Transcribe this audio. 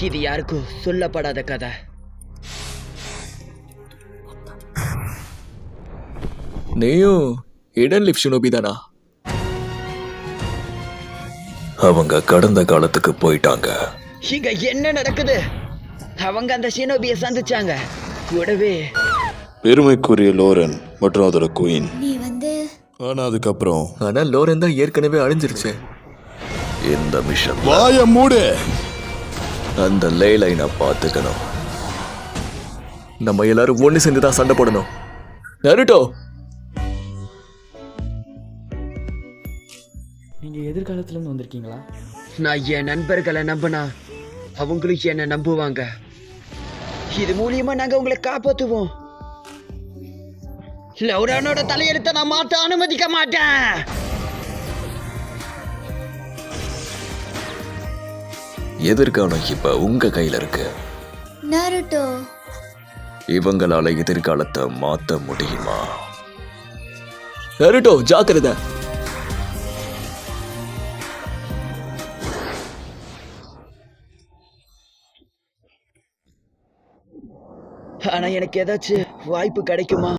இது யாருக்கும் சொல்லப்படாத கதை. நீயும் இடன் லிஃப்ட் ஷினோபி தானா? அவங்க கடந்த காலத்துக்கு போயிட்டாங்க. இங்க என்ன நடக்குது? அவங்க அந்த ஷினோபியை சந்திச்சாங்க. கூடவே பெருமைக்குரிய லோரன் மற்றும் அதோட குயின். நீ வந்து ஆனா அதுக்கப்புறம் ஆனா லோரன் தான் ஏற்கனவே அழிஞ்சிருச்சு. இந்த மிஷன் வாய மூடு. அந்த லேலைனை பார்த்துக்கணும். நம்ம எல்லாரும் ஒண்ணு சேர்ந்து தான் சண்டை போடணும். நருட்டோ, நீங்க எதிர்காலத்துல இருந்து வந்திருக்கீங்களா? நான் என் நண்பர்களை நம்பினா அவங்களும் என்ன நம்புவாங்க. இது மூலியமா நாங்க உங்களை காப்பாத்துவோம். லௌரானோட தலையெழுத்தை நான் மாத்த அனுமதிக்க மாட்டேன். எதிர்காலம் இப்ப உங்க கையில இருக்கு. நாருட்டோ, இவங்களால எதிர்காலத்தை மாத்த முடியுமா? நருட்டோ ஜாக்கிரதை. ஆனா எனக்கு ஏதாச்சும் வாய்ப்பு கிடைக்குமா?